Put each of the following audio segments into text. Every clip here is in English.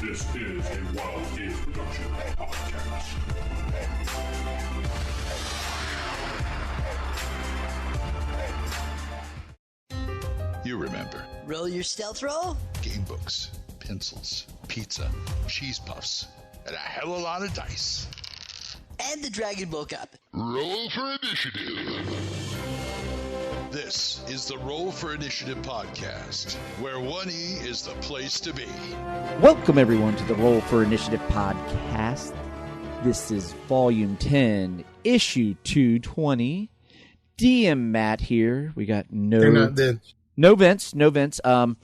This is a Wild Game Production podcast. You remember. Roll your stealth roll? Game books, pencils, pizza, cheese puffs, and a hell of a lot of dice. And the dragon woke up. Roll for Initiative. This is the Roll for Initiative podcast, where 1E is the place to be. Welcome, everyone, to the Roll for Initiative podcast. This is Volume 10, Issue 220. DM Matt here. We got You're not Vince. no Vince. You're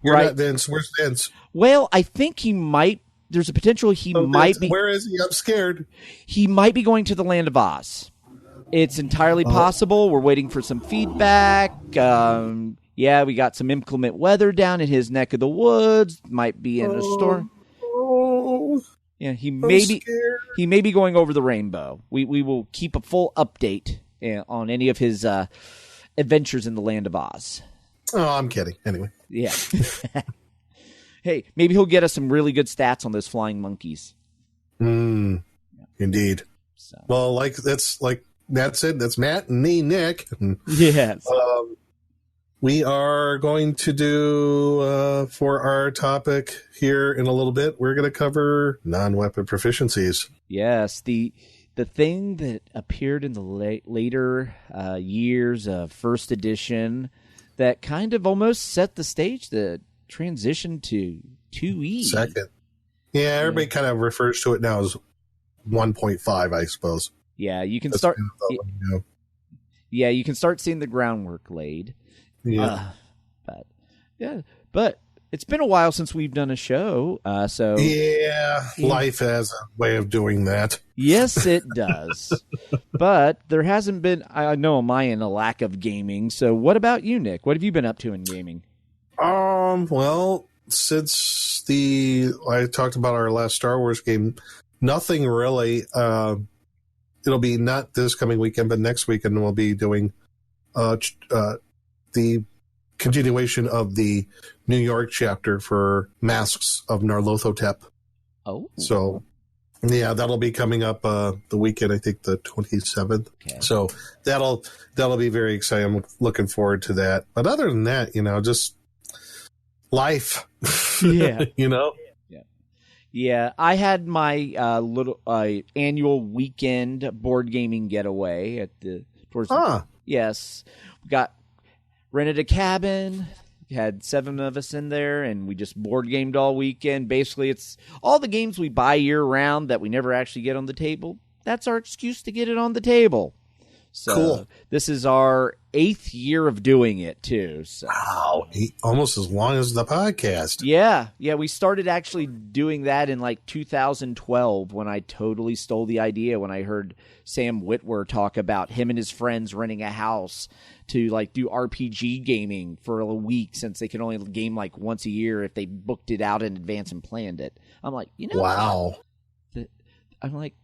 right. not Vince. Where's Vince? Well, I think he might. There's a potential might Vince, be. Where is he? I'm scared. He might be going to the Land of Oz. It's entirely possible. We're waiting for some feedback. Yeah, we got some inclement weather down in his neck of the woods. Might be in a storm. Yeah, he may be going over the rainbow. We will keep a full update on any of his adventures in the Land of Oz. Oh, I'm kidding. Anyway. Yeah. Hey, maybe he'll get us some really good stats on those flying monkeys. Indeed. So. Well, that's Matt said, that's Matt and me, Nick. Yes. We are going to do, for our topic here in a little bit, we're going to cover non-weapon proficiencies. Yes, the thing that appeared in the later years of first edition that kind of almost set the stage, the transition to 2E. Second. Yeah, everybody kind of refers to it now as 1.5, I suppose. Yeah, you can That's start. kind of you know. Yeah, you can start seeing the groundwork laid. Yeah. But it's been a while since we've done a show, so yeah, life has a way of doing that. Yes, it does. But there hasn't been, I know on my end, a lack of gaming. So what about you, Nick? What have you been up to in gaming? Well, since I talked about our last Star Wars game, nothing really. It'll be not this coming weekend, but next weekend we'll be doing the continuation of the New York chapter for Masks of Nyarlathotep. Oh. So, yeah, that'll be coming up the weekend, I think the 27th. Okay. So that'll be very exciting. I'm looking forward to that. But other than that, just life. Yeah. Yeah, I had my little annual weekend board gaming getaway at Yes, we rented a cabin. We had 7 of us in there, and we just board gamed all weekend. Basically, it's all the games we buy year round that we never actually get on the table. That's our excuse to get it on the table. So cool. This is our 8th year of doing it, too. So. Wow, almost as long as the podcast. Yeah, we started actually doing that in 2012 when I totally stole the idea when I heard Sam Witwer talk about him and his friends renting a house to do RPG gaming for a week since they could only game once a year if they booked it out in advance and planned it. I'm like, wow.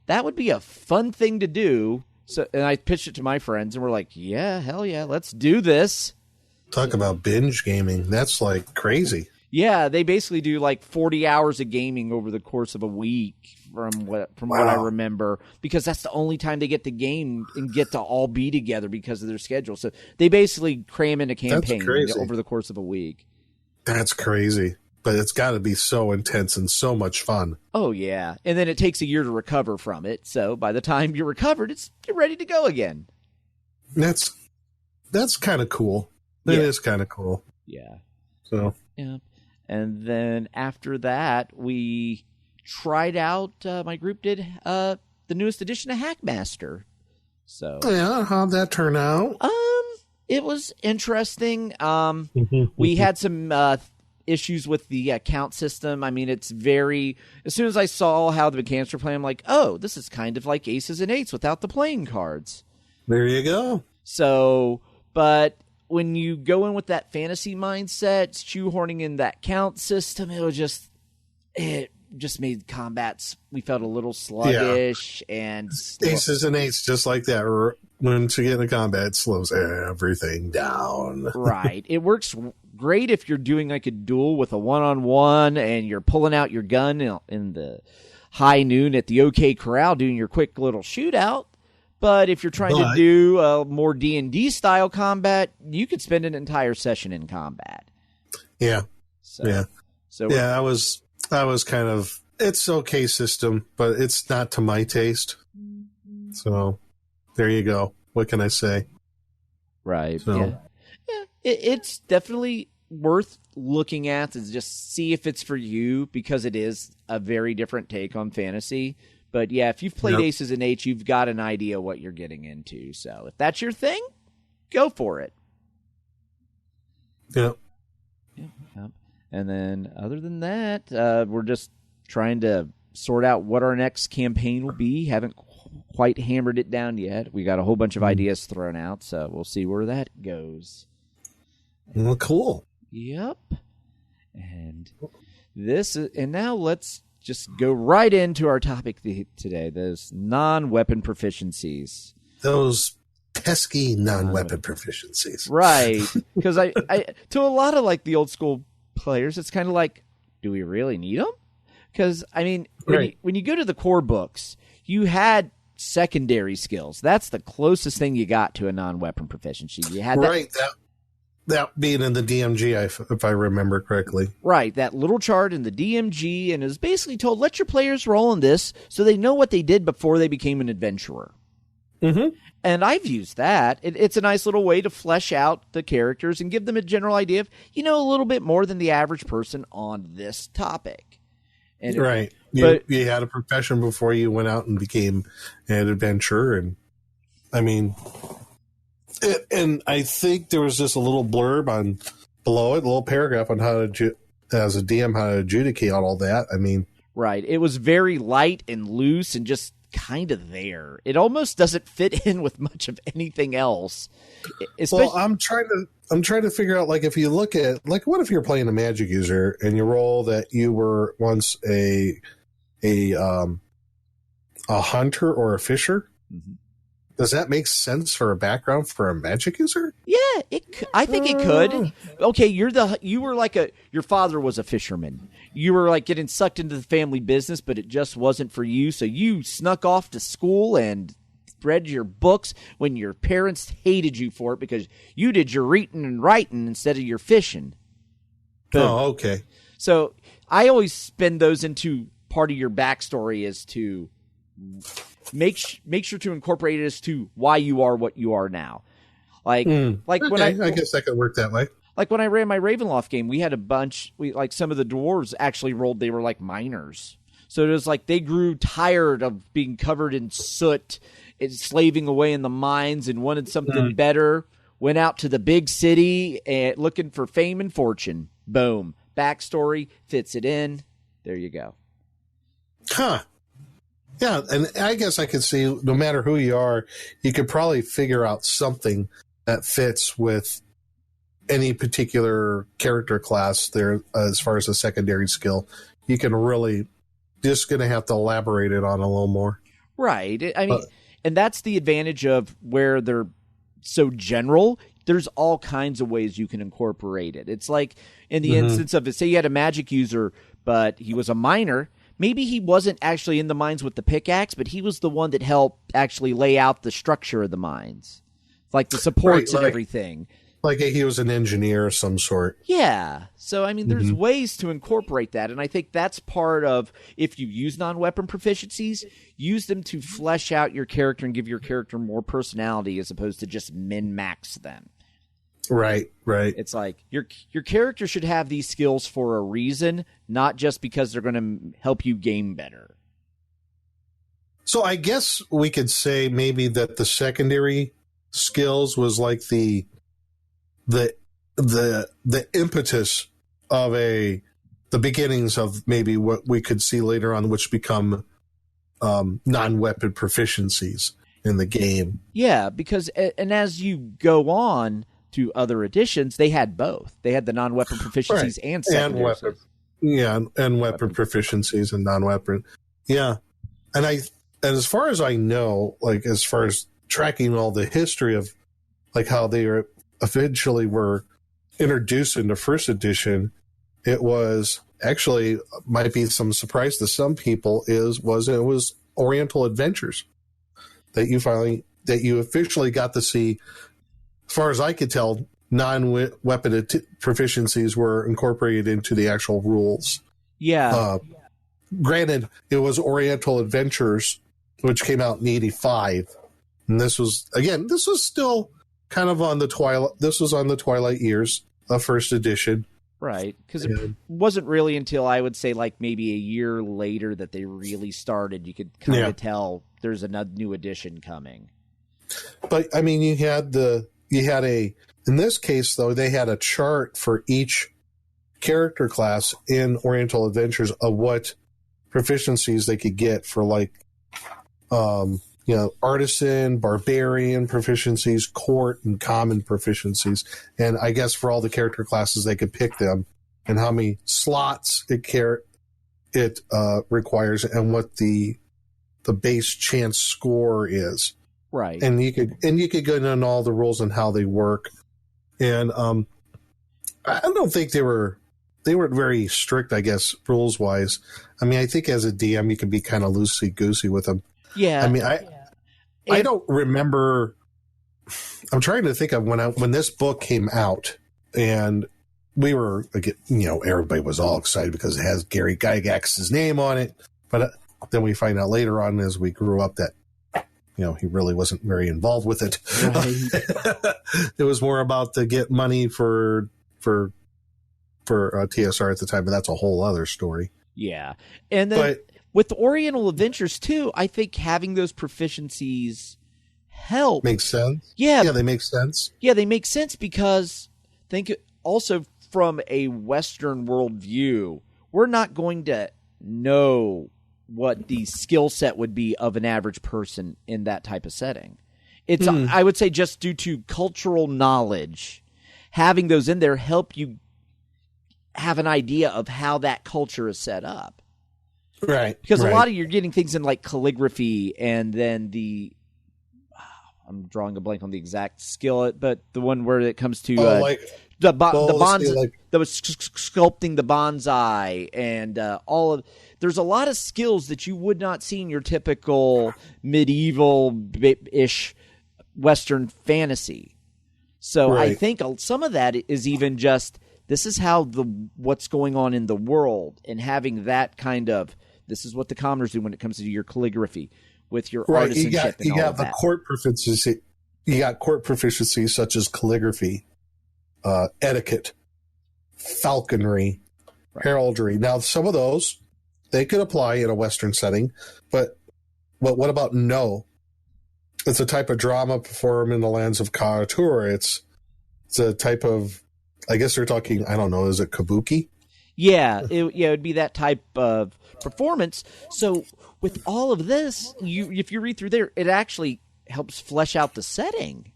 That would be a fun thing to do. So, and I pitched it to my friends, and we're like, yeah, hell yeah, let's do this. Talk about binge gaming. That's crazy. Yeah, they basically do 40 hours of gaming over the course of a week from what I remember, because that's the only time they get to game and get to all be together because of their schedule. So they basically cram in a campaign over the course of a week. That's crazy. But it's got to be so intense and so much fun. Oh, yeah. And then it takes a year to recover from it. So by the time you're recovered, you're ready to go again. That's kind of cool. It is kind of cool. Yeah. So. Yeah. And then after that, we tried out, my group did the newest edition of Hackmaster. So. Yeah, how'd that turn out? It was interesting. We had some issues with the count system. I mean, it's as soon as I saw how the mechanics were playing, I'm like, oh, this is kind of like Aces and Eights without the playing cards. There you go. So, but when you go in with that fantasy mindset, shoehorning in that count system, it just made combats, we felt a little sluggish. And Aces and Eights, just like that. Once you get into combat, it slows everything down. Right. It works great if you're doing like a duel with a one-on-one and you're pulling out your gun in the high noon at the OK Corral doing your quick little shootout. But if you're trying to do a more D&D style combat, you could spend an entire session in combat. Yeah. So I was kind of, it's okay system, but it's not to my taste. So there you go. What can I say? Right. So. Yeah. It's definitely worth looking at to just see if it's for you, because it is a very different take on fantasy. But yeah, if you've played Aces and Eights, you've got an idea what you're getting into. So if that's your thing, go for it. Yeah. And then other than that, we're just trying to sort out what our next campaign will be. Haven't quite hammered it down yet. We got a whole bunch of ideas thrown out, so we'll see where that goes. Well, cool. Yep. And now let's just go right into our topic today, those non-weapon proficiencies. Those pesky non-weapon proficiencies. Right. Because I to a lot of like the old school players, it's kind of like, do we really need them? Because, I mean, when you go to the core books, you had secondary skills. That's the closest thing you got to a non-weapon proficiency. You had that being in the DMG, if I remember correctly. Right, that little chart in the DMG, and is basically told, let your players roll on this so they know what they did before they became an adventurer. Mm-hmm. And I've used that. It's a nice little way to flesh out the characters and give them a general idea of, a little bit more than the average person on this topic. And right. You had a profession before you went out and became an adventurer. And I mean, and I think there was just a little blurb below it, a little paragraph on as a DM, how to adjudicate all that. I mean, right. It was very light and loose and just kind of there. It almost doesn't fit in with much of anything else. Well, I'm trying to figure out, like, if you look at, like, what if you're playing a magic user and you roll that you were once a hunter or a fisher? Mm-hmm. Does that make sense for a background for a magic user? Yeah, I think it could. Okay, your father was a fisherman. You were like getting sucked into the family business, but it just wasn't for you. So you snuck off to school and read your books when your parents hated you for it because you did your reading and writing instead of your fishing. Boom. Oh, okay. So I always spin those into part of your backstory as to make sure to incorporate it as to why you are what you are now. Like when I guess that could work that way. Like when I ran my Ravenloft game, we had a bunch. Some of the dwarves actually rolled. They were like miners, so it was like they grew tired of being covered in soot, and slaving away in the mines, and wanted something better. Went out to the big city and looking for fame and fortune. Boom, backstory fits it in. There you go. Huh. Yeah, and I guess I could see, no matter who you are, you could probably figure out something that fits with any particular character class there as far as a secondary skill. You can really just going to have to elaborate it on a little more. Right. I mean, and that's the advantage of where they're so general. There's all kinds of ways you can incorporate it. It's like in the instance of, say you had a magic user, but he was a miner. Maybe he wasn't actually in the mines with the pickaxe, but he was the one that helped actually lay out the structure of the mines, like the supports and everything. Like he was an engineer of some sort. Yeah. So, I mean, there's ways to incorporate that, and I think that's part of, if you use non-weapon proficiencies, use them to flesh out your character and give your character more personality as opposed to just min-max them. Right. It's like your character should have these skills for a reason, not just because they're going to help you game better. So I guess we could say maybe that the secondary skills was like the impetus of the beginnings of maybe what we could see later on, which become non-weapon proficiencies in the game. Yeah, because and as you go on to other editions, they had both. They had the non-weapon proficiencies and secondary. And weapon proficiencies and non-weapon. Yeah. And as far as I know, like as far as tracking all the history of like how they eventually were introduced in the first edition, it was actually, might be some surprise to some people, it was Oriental Adventures that you officially got to see. As far as I could tell, non-weapon proficiencies were incorporated into the actual rules. Yeah. Granted, it was Oriental Adventures, which came out in '85, and this was still kind of on the twilight. This was on the twilight years of first edition, right? Because it wasn't really until I would say like maybe a year later that they really started. You could kind of tell there's another new edition coming. But I mean, in this case though, they had a chart for each character class in Oriental Adventures of what proficiencies they could get for, like, artisan, barbarian proficiencies, court, and common proficiencies. And I guess for all the character classes, they could pick them and how many slots it requires and what the base chance score is. Right. And you could go into all the rules and how they work. And I don't think they weren't very strict, I guess, rules wise. I mean, I think as a DM, you can be kind of loosey goosey with them. Yeah. I mean, I don't remember. I'm trying to think of when this book came out, and we were, everybody was all excited because it has Gary Gygax's name on it. But then we find out later on as we grew up that, he really wasn't very involved with it. Right. It was more about to get money for TSR at the time, but that's a whole other story. Yeah. And then with the Oriental Adventures too, I think having those proficiencies help. Makes sense. Yeah. Yeah, they make sense. Yeah, they make sense because think also from a Western worldview, we're not going to know what the skill set would be of an average person in that type of setting. It's I would say just due to cultural knowledge, having those in there help you have an idea of how that culture is set up. Right. Because a lot of you're getting things in like calligraphy and then I'm drawing a blank on the exact skill, but the one where it comes to the bonsai, that was sculpting the bonsai and there's a lot of skills that you would not see in your typical medieval-ish Western fantasy. So I think some of that is even just this is how what's going on in the world, and having that kind of this is what the commoners do when it comes to your calligraphy with your artisanship. You got the court proficiency. You got court proficiencies such as calligraphy, etiquette, falconry, heraldry. Now, some of those they could apply in a Western setting, but what about no? It's a type of drama performed in the lands of Karatura. It's a type of, I guess they're talking, I don't know, is it kabuki? Yeah, it would be that type of performance. So with all of this, if you read through there, it actually helps flesh out the setting.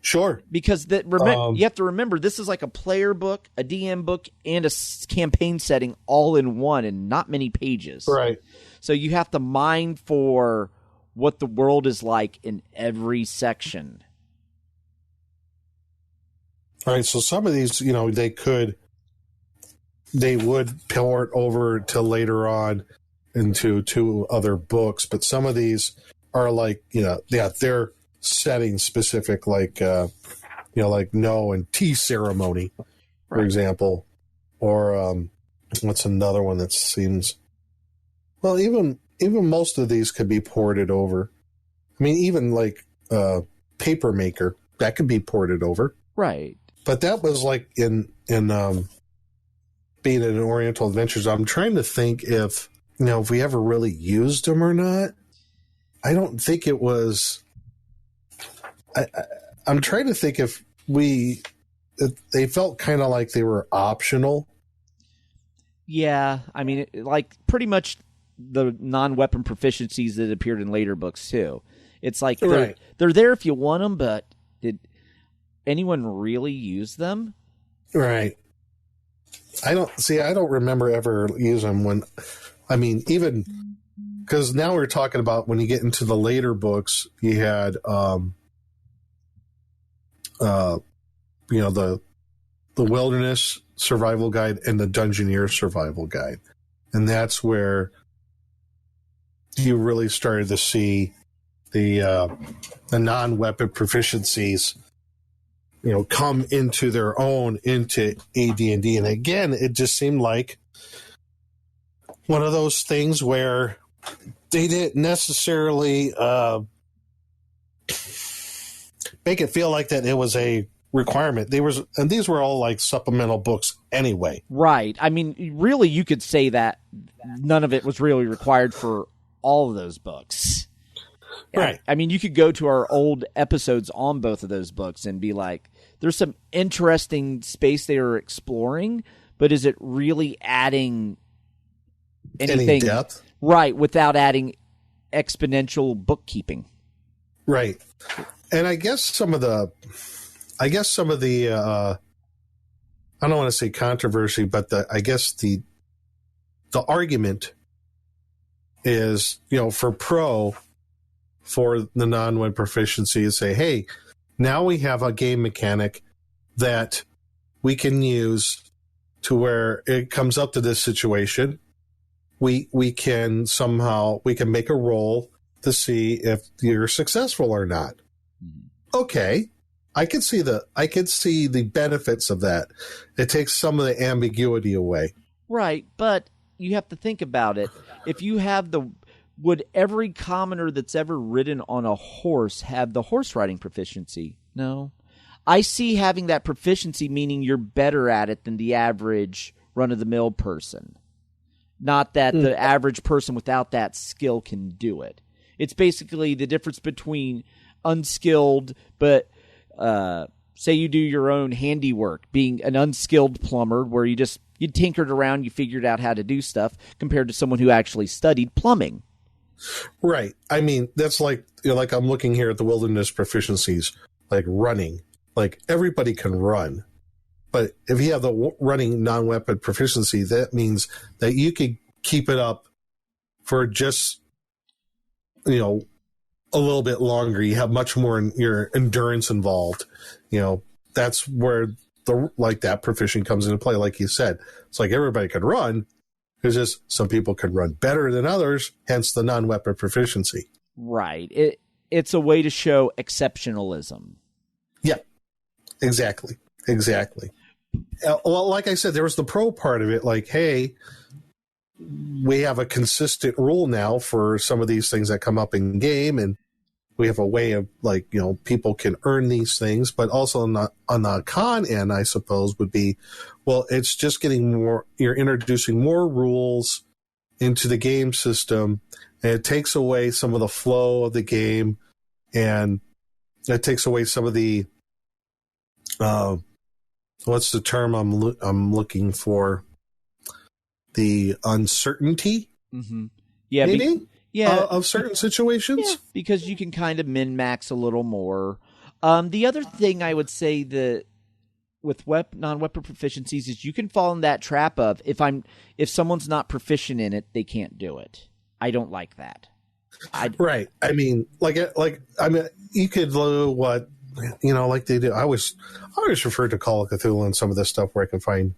Sure. Because you have to remember, this is like a player book, a DM book, and a campaign setting all in one and not many pages. Right. So you have to mine for what the world is like in every section. All right, so some of these, they would port over to later on into two other books, but some of these are like, they're setting specific, like, like no and tea ceremony, for example, or what's another one that seems, well, even most of these could be ported over. I mean, even like paper maker, that could be ported over. Right. But that was like in being in Oriental Adventures. I'm trying to think if we ever really used them or not. I don't think it was. I'm trying to think if they felt kind of like they were optional. Yeah, I mean, like pretty much the non-weapon proficiencies that appeared in later books too. It's like they're there if you want them, but did anyone really use them? Right. I don't remember ever using them even because now we're talking about when you get into the later books, you had, the the Wilderness Survival Guide and the Dungeoneer Survival Guide. And that's where you really started to see the non-weapon proficiencies, come into their own into AD&D. And again, it just seemed like one of those things where they didn't necessarily make it feel like that it was a requirement. And these were all like supplemental books anyway. Right. I mean, really, you could say that none of it was really required for all of those books. Right. I mean, you could go to our old episodes on both of those books and be like, there's some interesting space they are exploring, but is it really adding anything? Any depth? Right, without adding exponential bookkeeping. Right. And I guess some of the I don't want to say controversy, but I guess the argument is, for the non-win proficiency is say, hey, now we have a game mechanic that we can use to where it comes up to this situation. We can make a roll to see if you're successful or not. Okay. I could see the benefits of that. It takes some of the ambiguity away. Right, but you have to think about it. If you have would every commoner that's ever ridden on a horse have the horse riding proficiency? No. I see having that proficiency meaning you're better at it than the average run-of-the-mill person. Not that the average person without that skill can do it. It's basically the difference between unskilled, but say you do your own handiwork, being an unskilled plumber where you tinkered around, you figured out how to do stuff, compared to someone who actually studied plumbing. Right. I mean, that's like I'm looking here at the wilderness proficiencies, like running. Like everybody can run. But if you have the running non-weapon proficiency, that means that you could keep it up for just, a little bit longer. You have much more in your endurance involved. That's where that proficiency comes into play. Like you said, it's like everybody can run. It's just some people can run better than others, hence the non-weapon proficiency. Right. It's a way to show exceptionalism. Yeah, exactly. Well, like I said, there was the pro part of it. Like, hey, we have a consistent rule now for some of these things that come up in game, and we have a way of people can earn these things. But also on the con end, I suppose, would be, well, it's just getting more. You're introducing more rules into the game system, and it takes away some of the flow of the game, and it takes away some of the what's the term I'm looking for? The uncertainty, yeah, maybe, of certain situations. Yeah, because you can kind of min-max a little more. The other thing I would say that with non-weapon proficiencies is you can fall in that trap of if someone's not proficient in it, they can't do it. I don't like that. Right. I mean, you could do what like they do. I always refer to Call of Cthulhu and some of this stuff where I can find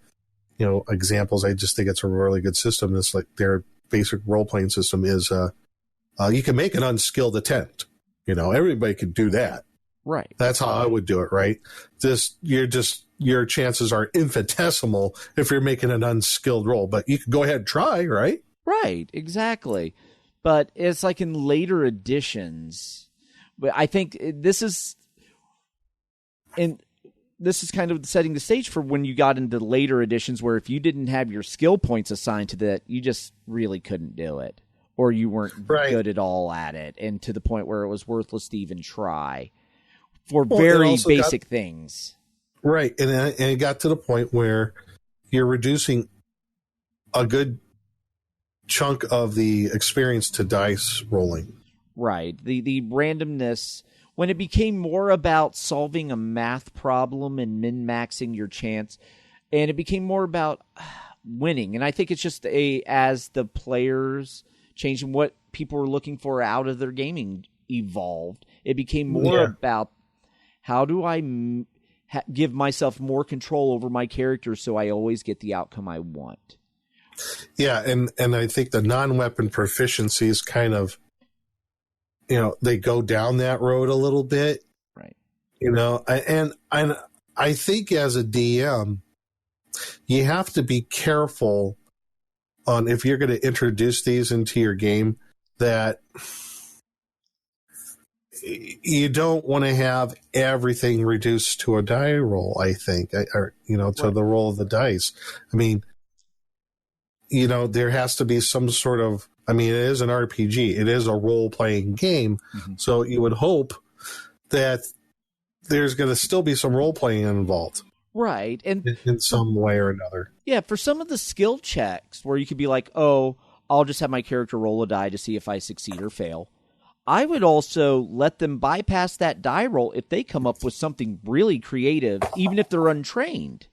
examples. I just think it's a really good system. It's like their basic role-playing system is you can make an unskilled attempt. Everybody can do that. Right. That's how I would do it, right? Your chances are infinitesimal if you're making an unskilled roll, but you can go ahead and try, right? Right, exactly. But it's like in later editions, but I think this is kind of setting the stage for when you got into later editions where if you didn't have your skill points assigned to that, you just really couldn't do it. Or you weren't good at all at it, and to the point where it was worthless to even try for very basic things. Right, and it got to the point where you're reducing a good chunk of the experience to dice rolling. Right, the randomness, when it became more about solving a math problem and min-maxing your chance, and it became more about winning. And I think it's just as the players changed and what people were looking for out of their gaming evolved, it became more about how do I give myself more control over my character so I always get the outcome I want. Yeah, and I think the non-weapon proficiencies kind of, they go down that road a little bit. Right. And I think as a DM, you have to be careful on if you're going to introduce these into your game that you don't want to have everything reduced to a die roll, I think, or, to the roll of the dice. I mean, there has to be some sort of, it is an RPG. It is a role-playing game. Mm-hmm. So you would hope that there's going to still be some role-playing involved. Right. And in some way or another. Yeah, for some of the skill checks where you could be like, oh, I'll just have my character roll a die to see if I succeed or fail. I would also let them bypass that die roll if they come up with something really creative, even if they're untrained.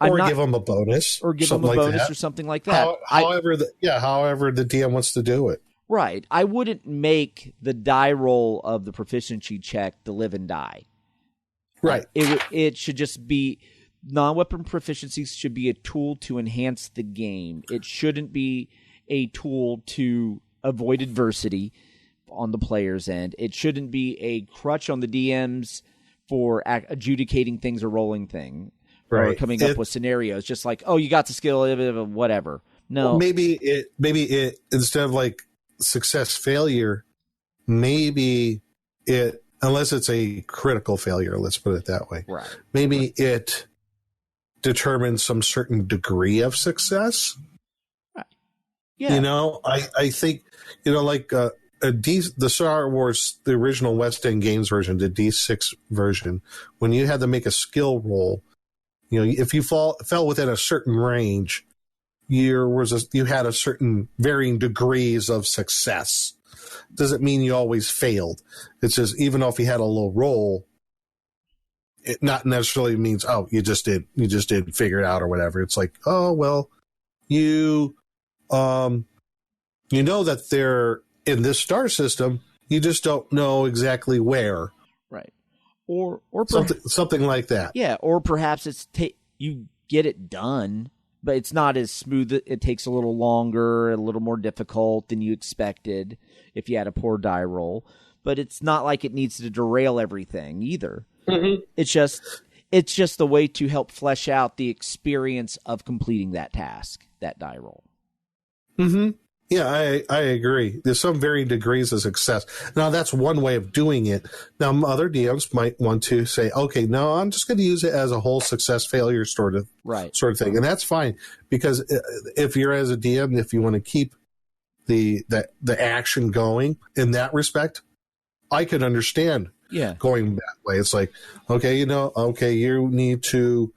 Give them a bonus. Or give them a bonus or something like that. However the DM wants to do it. Right. I wouldn't make the die roll of the proficiency check the live and die. Right. It should just be... Non-weapon proficiencies should be a tool to enhance the game. It shouldn't be a tool to avoid adversity on the player's end. It shouldn't be a crutch on the DMs for adjudicating things or rolling things. Right. Or coming up with scenarios. Just like, oh, you got the skill, whatever. No. Well, maybe it instead of like success failure, maybe it, unless it's a critical failure, let's put it that way. Right. Maybe it determine some certain degree of success. Right. Yeah. I think, the Star Wars, the original West End Games version, the D6 version, when you had to make a skill roll, if you fell within a certain range, you had a certain varying degrees of success. Doesn't mean you always failed. It's just, even though if you had a low roll, it not necessarily means, oh, you just did figure it out or whatever. It's like, oh, well, you that they're in this star system, you just don't know exactly where. Right. Or something like that. Yeah. Or perhaps it's, you get it done, but it's not as smooth. It takes a little longer, a little more difficult than you expected if you had a poor die roll, but it's not like it needs to derail everything either. Mm-hmm. It's just the way to help flesh out the experience of completing that task, that die roll. Mm-hmm. Yeah, I agree. There's some varying degrees of success. Now, that's one way of doing it. Now, other DMs might want to say, okay, no, I'm just going to use it as a whole success failure sort of thing. And that's fine, because if you're as a DM, if you want to keep the action going in that respect, I could understand. Yeah, going that way. It's like, okay, you need to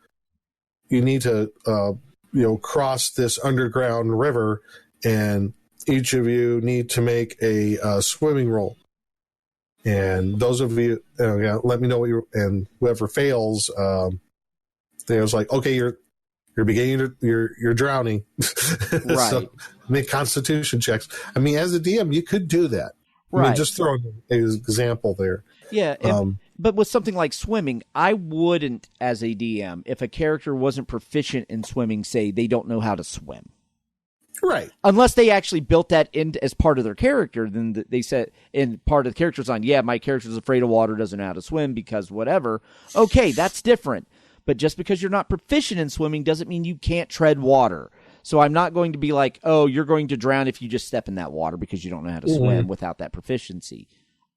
cross this underground river, and each of you need to make a swimming roll. And those of you, let me know what and whoever fails, there's like, okay, you're you're drowning. Right. So make constitution checks. As a DM, you could do that. Right. Just throw an example there. Yeah, but with something like swimming, I wouldn't, as a DM, if a character wasn't proficient in swimming, say they don't know how to swim. Right. Unless they actually built that in as part of their character, then they said in part of the character design, yeah, my character's afraid of water, doesn't know how to swim because whatever. Okay, that's different. But just because you're not proficient in swimming doesn't mean you can't tread water. So I'm not going to be like, oh, you're going to drown if you just step in that water because you don't know how to swim without that proficiency.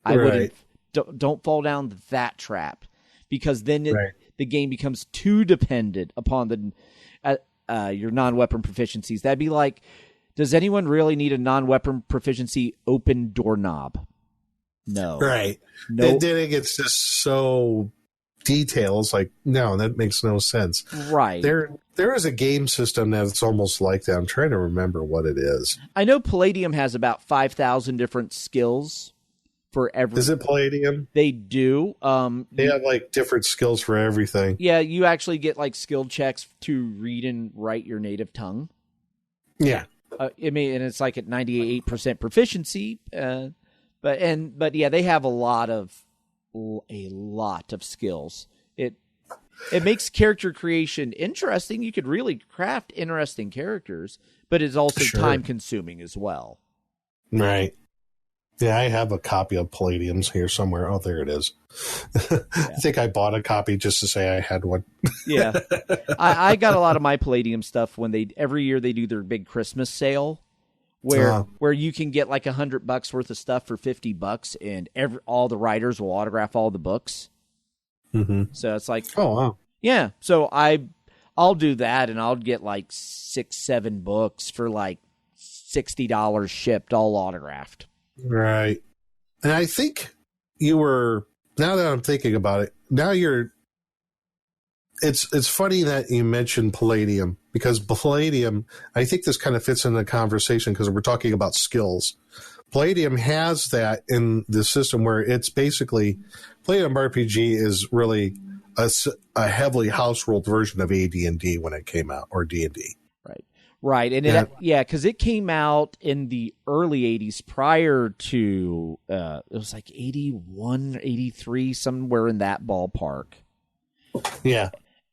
I wouldn't. Don't fall down that trap, because then the game becomes too dependent upon your non-weapon proficiencies. That'd be like, does anyone really need a non-weapon proficiency open doorknob? No. Right. No. And then it gets just so detailed. It's like, no, that makes no sense. Right. There is a game system that's almost like that. I'm trying to remember what it is. I know Palladium has about 5,000 different skills. For every, is it Palladium? They do. They have like different skills for everything. Yeah, you actually get like skill checks to read and write your native tongue. Yeah, and it's like at 98% proficiency. But yeah, they have a lot of skills. it makes character creation interesting. You could really craft interesting characters, but it's also time consuming as well. Right. Yeah, I have a copy of Palladium's here somewhere. Oh, there it is. I think I bought a copy just to say I had one. Yeah. I got a lot of my Palladium stuff when every year they do their big Christmas sale where you can get like $100 worth of stuff for $50 and all the writers will autograph all the books. Mm-hmm. So it's like, oh, wow. Yeah. So I'll do that and I'll get like 6-7 books for like $60 shipped, all autographed. Right. And I think now that I'm thinking about it, it's funny that you mentioned Palladium, because Palladium, I think this kind of fits in the conversation because we're talking about skills. Palladium has that in the system where it's basically, Palladium RPG is really a heavily house-ruled version of AD&D when it came out, or D&D. Right, and because it came out in the early 80s prior to, it was like 81, 83, somewhere in that ballpark. Yeah.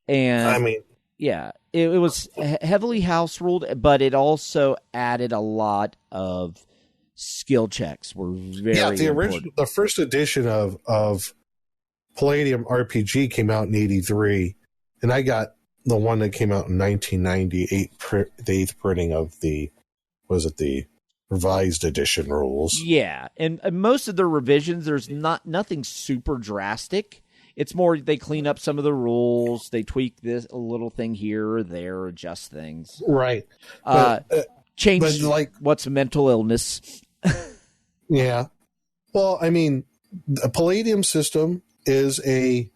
And I mean, yeah, it was heavily house ruled, but it also added a lot of skill checks. Were very the first edition of Palladium RPG came out in 83, and I got the one that came out in 1998, the 8th printing of the revised edition rules. Yeah, and most of the revisions, there's nothing super drastic. It's more they clean up some of the rules, they tweak a little thing here or there, adjust things. Right. Change what's mental illness. Yeah. Well, I mean, the Palladium system is a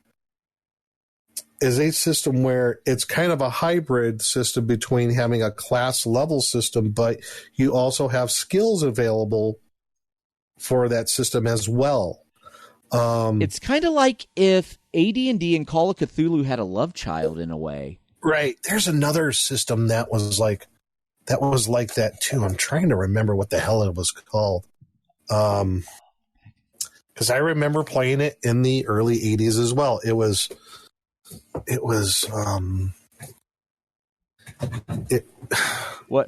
system where it's kind of a hybrid system between having a class level system, but you also have skills available for that system as well. It's kind of like if AD&D and Call of Cthulhu had a love child in a way. Right. There's another system that was like that too. I'm trying to remember what the hell it was called. Because I remember playing it in the early 80s as well. It was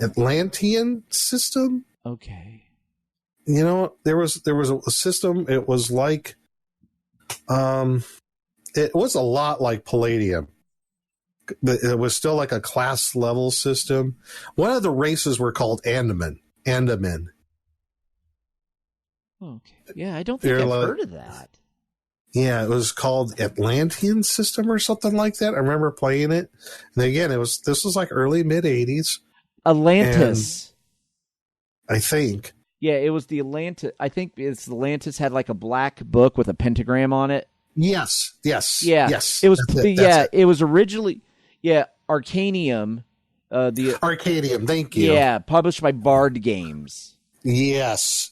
Atlantean system. Okay. You know, there was a system. It was like, it was a lot like Palladium, but it was still like a class level system. One of the races were called Andaman. Okay. Yeah, I don't think I've heard of that. Yeah, it was called Atlantean System or something like that. I remember playing it. And again, this was like early mid 80s. Atlantis. I think. Yeah, it was the Atlantis. I think it's Atlantis had like a black book with a pentagram on it. Yes. Yeah. Yes. It was it was originally Arcanium. The Arcadium, thank you. Yeah, published by Bard Games. Yes,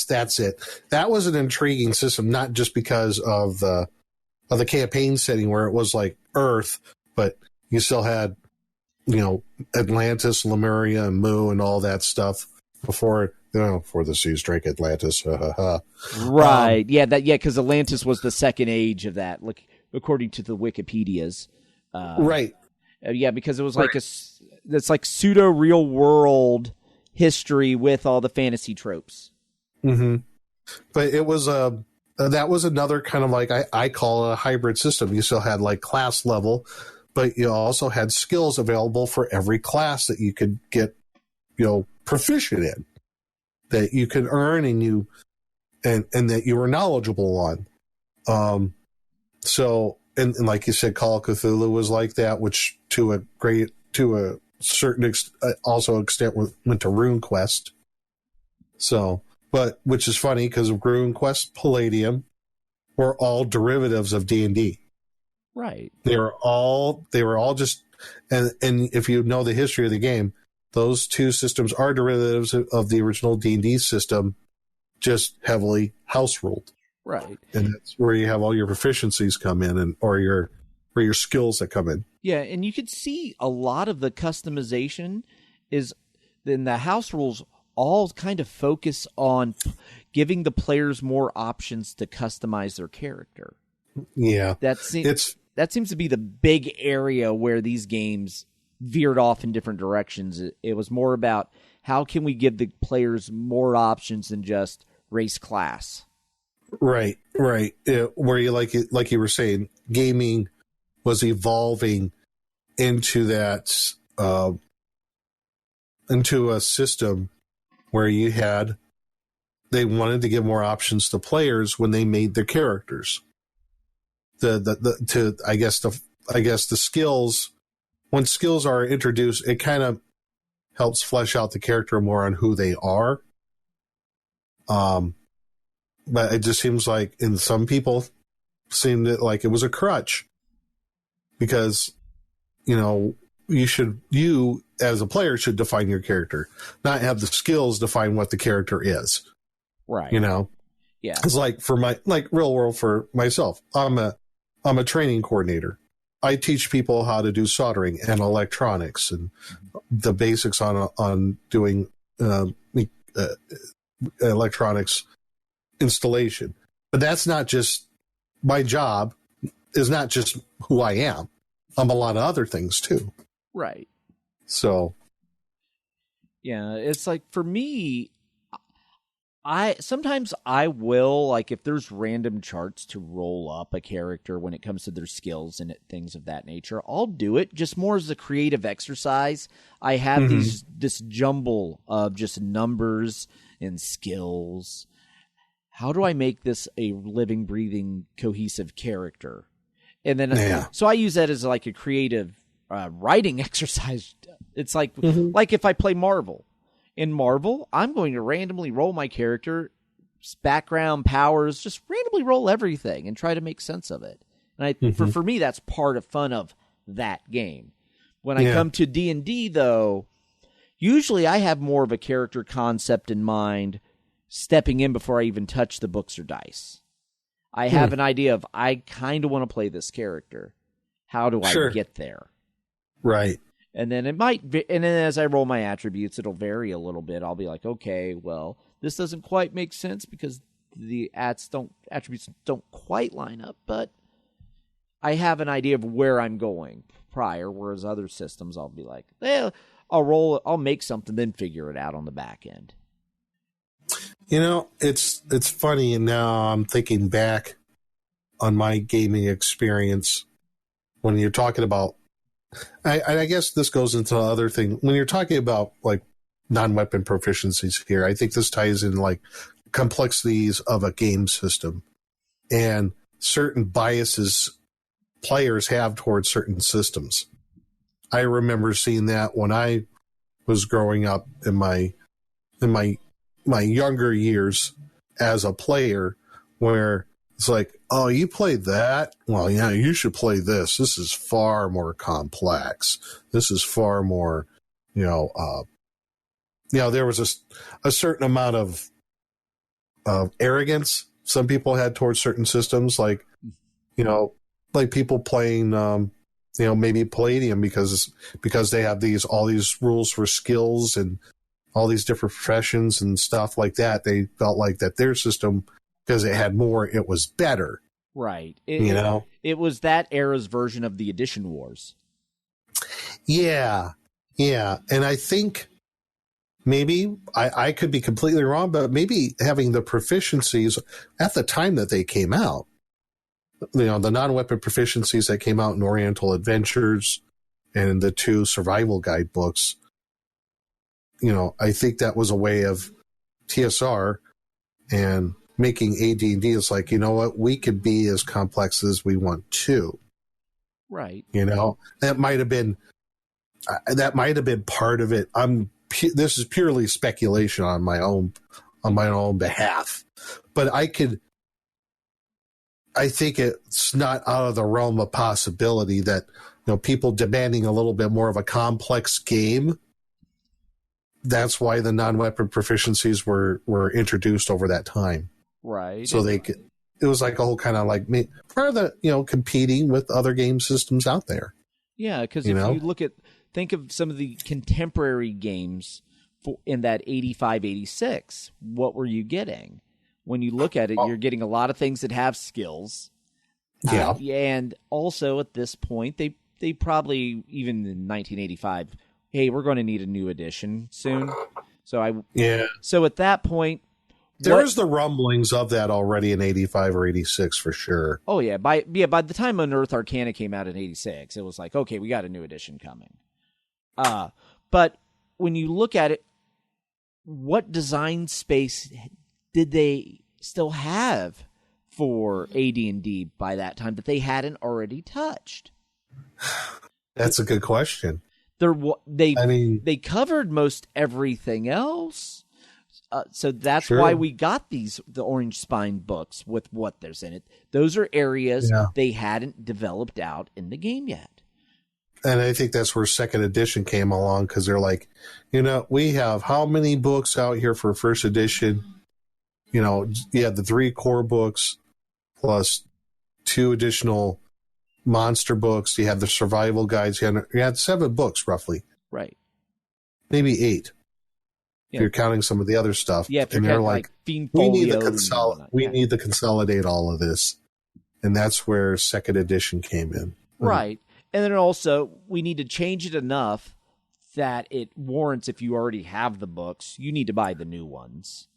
that's it. That was an intriguing system, not just because of the campaign setting where it was like Earth, but you still had, Atlantis, Lemuria, and Mu, and all that stuff before the seas drank Atlantis. Right? Because Atlantis was the second age of that, like according to the Wikipedias. Right. Because it was like it's like pseudo real world history with all the fantasy tropes. Mm-hmm. But it was that was another kind of like I call it a hybrid system. You still had like class level, but you also had skills available for every class that you could get, proficient in, that you could earn and that you were knowledgeable on. So and like you said, Call of Cthulhu was like that, which to a certain extent went to RuneQuest. So, but which is funny because RuneQuest, Palladium were all derivatives of D&D. Right. They were all just, and if you know the history of the game, those two systems are derivatives of the original D&D system, just heavily house ruled. Right. And that's where you have all your proficiencies come in, or your skills that come in. Yeah, and you could see a lot of the customization is in the house rules all kind of focus on giving the players more options to customize their character. Yeah. It's that seems to be the big area where these games veered off in different directions. It was more about how can we give the players more options than just race class. Right. Where you like you were saying, gaming was evolving into that into a system where they wanted to give more options to players when they made their characters. I guess the skills, when skills are introduced, it kind of helps flesh out the character more on who they are. But it just seems like in some people seemed like it was a crutch because, you as a player should define your character, not have the skills define what the character is. Right. Yeah. It's like real world for myself. I'm a training coordinator. I teach people how to do soldering and electronics and the basics on doing electronics installation. But that's not just my job. Is not just who I am. I'm a lot of other things too. Right. So. Yeah, it's like for me, sometimes I will, like, if there's random charts to roll up a character when it comes to their skills and things of that nature, I'll do it just more as a creative exercise. I have this jumble of just numbers and skills. How do I make this a living, breathing, cohesive character? And then, so I use that as like a creative writing exercise. It's like if I play Marvel. In Marvel, I'm going to randomly roll my character, background, powers, just randomly roll everything and try to make sense of it. And for me, that's part of fun of that game. When I come to D&D, though, usually I have more of a character concept in mind stepping in before I even touch the books or dice. I have an idea of, I kind of want to play this character. How do I get there? Right. And then and then as I roll my attributes, it'll vary a little bit. I'll be like, okay, well, this doesn't quite make sense because the attributes don't quite line up, but I have an idea of where I'm going prior, whereas other systems I'll be like, I'll make something, then figure it out on the back end. It's funny, and now I'm thinking back on my gaming experience when you're talking about, I guess this goes into the other thing. When you're talking about like non-weapon proficiencies here, I think this ties in like complexities of a game system and certain biases players have towards certain systems. I remember seeing that when I was growing up in my younger years as a player, where it's like, oh, you played that? Well, yeah, you should play this. This is far more complex. This is far more, there was a certain amount of arrogance some people had towards certain systems, like people playing, maybe Palladium because they have all these rules for skills and all these different professions and stuff like that. They felt like that their system, because it had more, it was better. Right. It was that era's version of the Edition Wars. Yeah. Yeah. And I think maybe, I could be completely wrong, but maybe having the proficiencies at the time that they came out, the non-weapon proficiencies that came out in Oriental Adventures and the 2 survival guide books, I think that was a way of TSR and making AD&D is like, you know what, we could be as complex as we want to. Right. That might have been part of it. This is purely speculation on my own behalf, but I think it's not out of the realm of possibility that, people demanding a little bit more of a complex game. That's why the non-weapon proficiencies were introduced over that time. Right. So it was like a whole kind of like part of the, competing with other game systems out there. Yeah, because if you think of some of the contemporary games in that 85, 86, what were you getting? When you look at it, you're getting a lot of things that have skills. Yeah. And also at this point, they probably, even in 1985, hey, we're going to need a new edition soon. So at that point, There's the rumblings of that already in 85 or 86 for sure. Oh yeah, by the time Unearthed Arcana came out in 86, it was like, okay, we got a new edition coming. But when you look at it, what design space did they still have for AD&D by that time that they hadn't already touched? That's a good question. They covered most everything else. So that's Sure. why we got the Orange Spine books with what there's in it. Those are areas they hadn't developed out in the game yet. And I think that's where second edition came along, because they're like, we have how many books out here for first edition? You have the 3 core books plus 2 additional monster books. You have the survival guides. You had 7 books roughly. Right. Maybe 8. Yeah. If you're counting some of the other stuff. Yeah, and they're like, Fiend we need Folio to consolidate all of this. And that's where second edition came in. Right. And then also, we need to change it enough that it warrants, if you already have the books, you need to buy the new ones.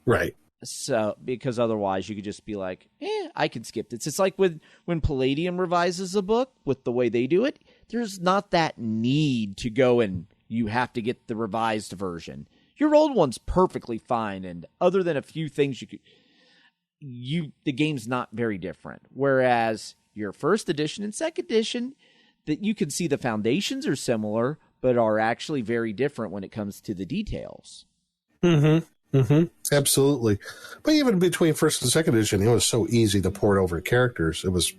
Right. So, because otherwise you could just be like, I can skip this. It's like when Palladium revises a book with the way they do it, there's not that need to go and you have to get the revised version. Your old one's perfectly fine, and other than a few things the game's not very different. Whereas your first edition and second edition, that you can see the foundations are similar, but are actually very different when it comes to the details. Mm-hmm. Mm-hmm. Absolutely. But even between first and second edition, it was so easy to port over characters. It was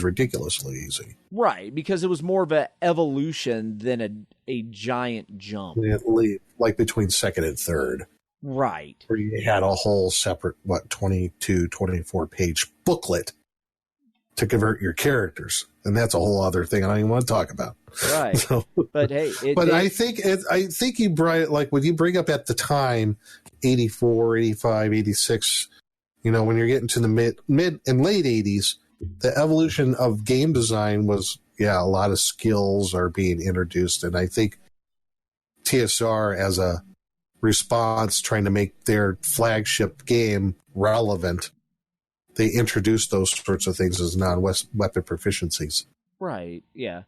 ridiculously easy. Right, because it was more of an evolution than a giant jump. Like between second and third. Right. Where you had a whole separate, 22, 24-page booklet to convert your characters. And that's a whole other thing I don't even want to talk about. Right. So, but hey, I think you brought it, like when you bring up at the time, 84, 85, 86, when you're getting to the mid and late 80s, the evolution of game design was, a lot of skills are being introduced. And I think TSR, as a response trying to make their flagship game relevant, they introduced those sorts of things as non-weapon proficiencies. Right, yeah.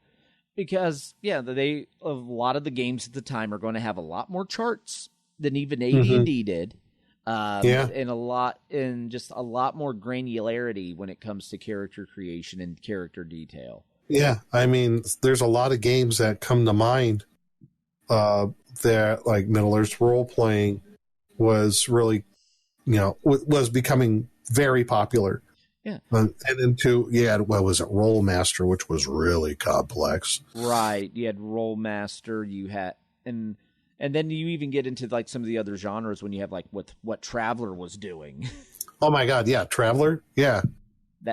Because, a lot of the games at the time are going to have a lot more charts than even AD&D did. And just a lot more granularity when it comes to character creation and character detail. Yeah, I mean, there's a lot of games that come to mind that, like Middle Earth role playing, was really, was becoming very popular. Yeah, and into what was it, Roll Master, which was really complex. Right, you had Roll Master, you had and then you even get into like some of the other genres when you have like what Traveler was doing. Oh my God, yeah, Traveler, yeah.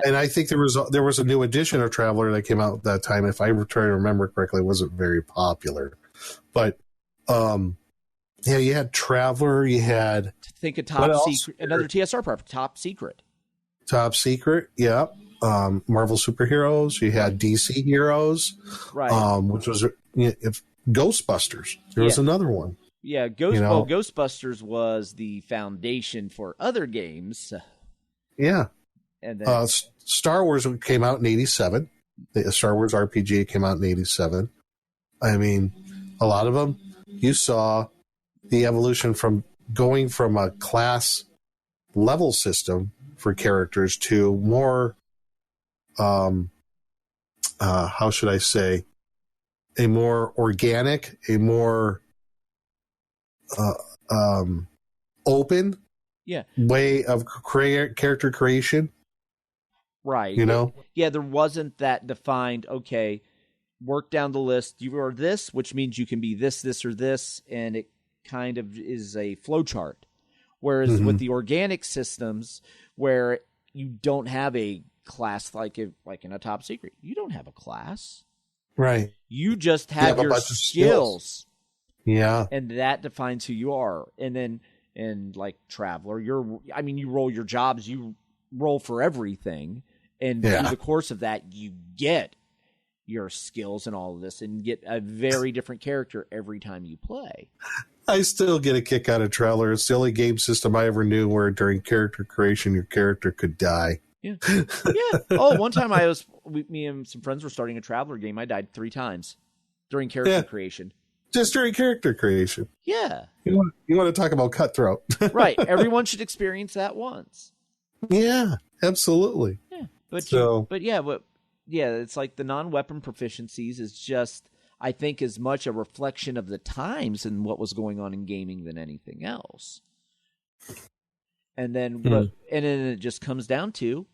And I think there was a new edition of Traveler that came out at that time. If I try to remember correctly, it wasn't very popular. But you had Traveler, you had think of Top Secret, another TSR product, Top Secret. Top Secret, yeah. Marvel Superheroes, you had DC Heroes, right? Which was Ghostbusters. There was another one. Yeah, Ghostbusters was the foundation for other games. Yeah. And then Star Wars came out in 87. The Star Wars RPG came out in 87. I mean, a lot of them, you saw the evolution from going from a class level system for characters to more, how should I say, a more organic, a more open way of character creation. Right. Yeah, there wasn't that defined, okay, work down the list. You are this, which means you can be this, this, or this, and it kind of is a flowchart. Whereas with the organic systems, where you don't have a class like in a Top Secret, you don't have a class. Right. You just have your skills. Yeah. And that defines who you are. And then, like Traveler, you roll your jobs, you roll for everything. And through the course of that, you get your skills and all of this, and get a very different character every time you play. I still get a kick out of Traveler. It's the only game system I ever knew where during character creation, your character could die. Yeah. Yeah. Oh, one time me and some friends were starting a Traveler game. I died 3 times during character creation. Just during character creation. Yeah. You want to talk about cutthroat. Right. Everyone should experience that once. Yeah, absolutely. Yeah. But it's like the non-weapon proficiencies is just, I think, as much a reflection of the times and what was going on in gaming than anything else. And then then it just comes down to,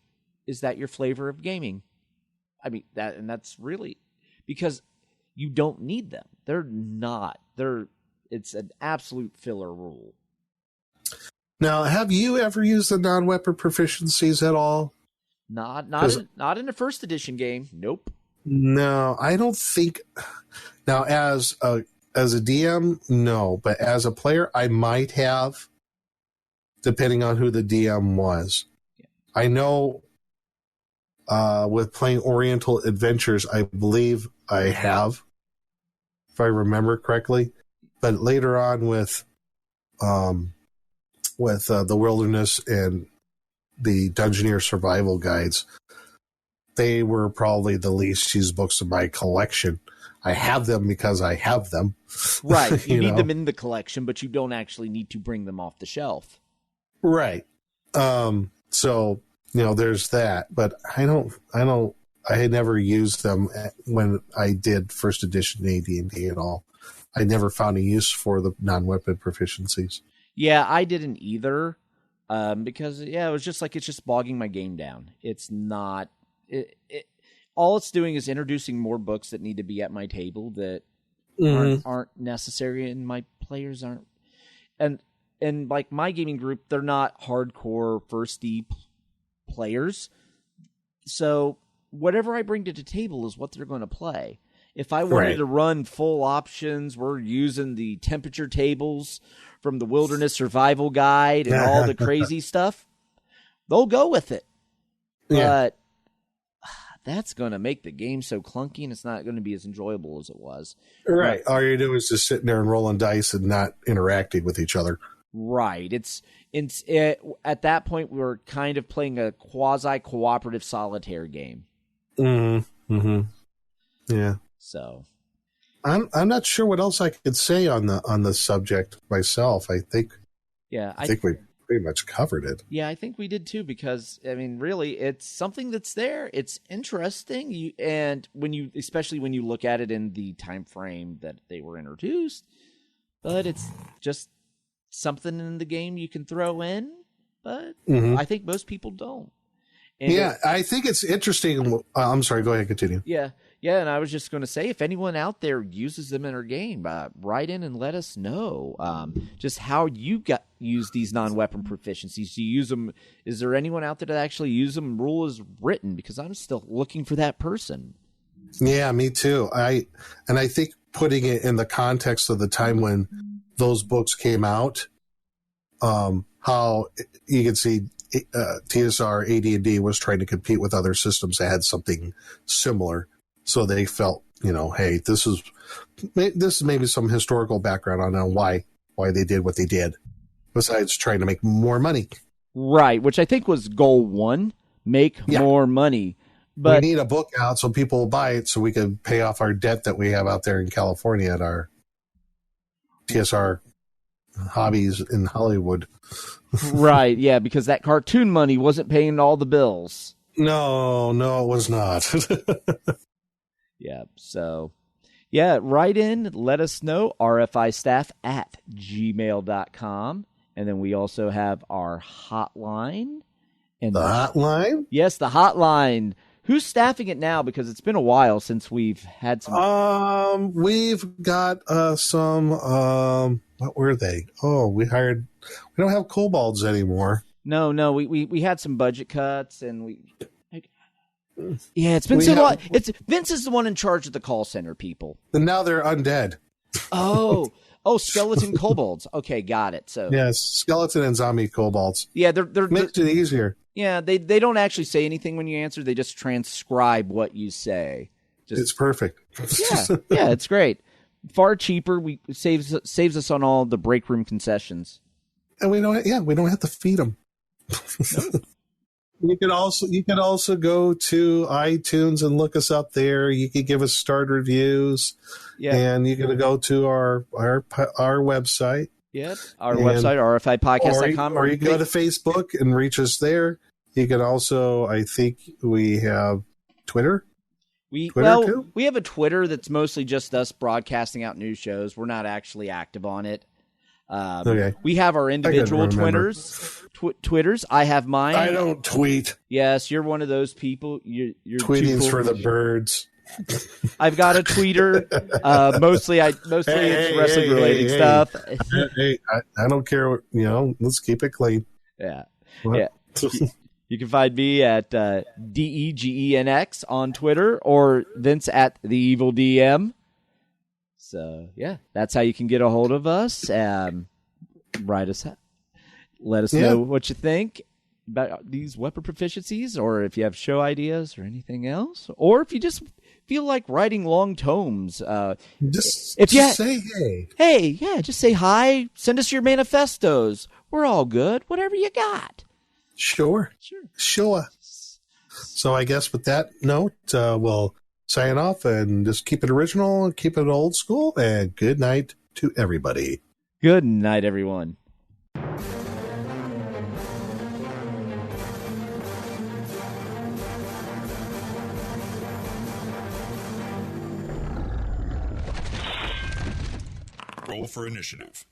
is that your flavor of gaming? I mean, that's really, because you don't need them. It's an absolute filler rule. Now, have you ever used the non-weapon proficiencies at all? Not in the first edition game. Nope. No, I don't think. Now, as a DM, no, but as a player, I might have, depending on who the DM was. Yeah. I know with playing Oriental Adventures, I believe I have, if I remember correctly. But later on with the Wilderness and the Dungeoneer Survival Guides, they were probably the least used books in my collection. I have them because I have them. Right. You need them in the collection, but you don't actually need to bring them off the shelf. Right. So, there's that, but I had never used them when I did first edition AD&D at all. I never found a use for the non-weapon proficiencies. Yeah, I didn't either. Because it was just like, it's just bogging my game down. It's not all it's doing is introducing more books that need to be at my table that aren't necessary, and my players aren't. And like my gaming group, they're not hardcore firsty players. So whatever I bring to the table is what they're going to play. If I wanted to run full options, we're using the temperature tables from the Wilderness Survival Guide and all the crazy stuff, they'll go with it. Yeah. But that's going to make the game so clunky, and it's not going to be as enjoyable as it was. Right. All you're doing is just sitting there and rolling dice and not interacting with each other. Right. It's at that point, we were kind of playing a quasi-cooperative solitaire game. Mm-hmm. Mm-hmm. Yeah. So I'm not sure what else I could say on the subject myself. I think we pretty much covered it. Yeah, I think we did too, because I mean, really, it's something that's there. It's interesting, especially when you look at it in the time frame that they were introduced. But it's just something in the game you can throw in, but I think most people don't. And I think it's interesting. I'm sorry, go ahead, continue. Yeah, and I was just going to say, if anyone out there uses them in their game, write in and let us know just how you use these non-weapon proficiencies. Do you use them? Is there anyone out there that actually use them rule as written? Because I'm still looking for that person. Yeah, me too. I think putting it in the context of the time when those books came out, how you can see TSR AD&D was trying to compete with other systems that had something similar. So they felt, hey, this is maybe some historical background on why they did what they did, besides trying to make more money. Right, which I think was goal one, make more money. But we need a book out so people will buy it so we can pay off our debt that we have out there in California at our TSR hobbies in Hollywood. Right, yeah, because that cartoon money wasn't paying all the bills. No, it was not. Yeah, so, write in, let us know, rfistaff@gmail.com. And then we also have our hotline. And the hotline? Yes, the hotline. Who's staffing it now? Because it's been a while since we've had some. We've got some. What were they? Oh, we don't have kobolds anymore. No, we had some budget cuts, and we. Yeah, it's been so long. Vince is the one in charge of the call center, people. And now they're undead. Oh, skeleton kobolds. Okay, got it. So yes, skeleton and zombie kobolds. Yeah, they're makes it easier. Yeah, they don't actually say anything when you answer. They just transcribe what you say. It's perfect. Yeah, it's great. Far cheaper. Saves us on all the break room concessions. And we don't have to feed them. You can also go to iTunes and look us up there. You can give us starred reviews. Yeah. And you can go to our website. Yep. Our website, rfipodcast.com. Or you can go to Facebook and reach us there. You can also, I think we have Twitter. We have a Twitter that's mostly just us broadcasting out news shows. We're not actually active on it. Okay. We have our individual Twitters. I have mine. I don't tweet. Yes, you're one of those people. You're Tweeting's cool for the birds. I've got a tweeter. Mostly it's wrestling related stuff. I don't care. Let's keep it clean. Yeah. What? Yeah. You can find me at DEGENX on Twitter or Vince at the Evil DM. So yeah, that's how you can get a hold of us. Write us, let us know what you think about these weapon proficiencies, or if you have show ideas or anything else, or if you just feel like writing long tomes. Just say hey. Hey, yeah, just say hi. Send us your manifestos. We're all good. Whatever you got. Sure. So I guess with that note, we'll sign off and just keep it original, keep it old school, and good night to everybody. Good night, everyone. Roll for initiative.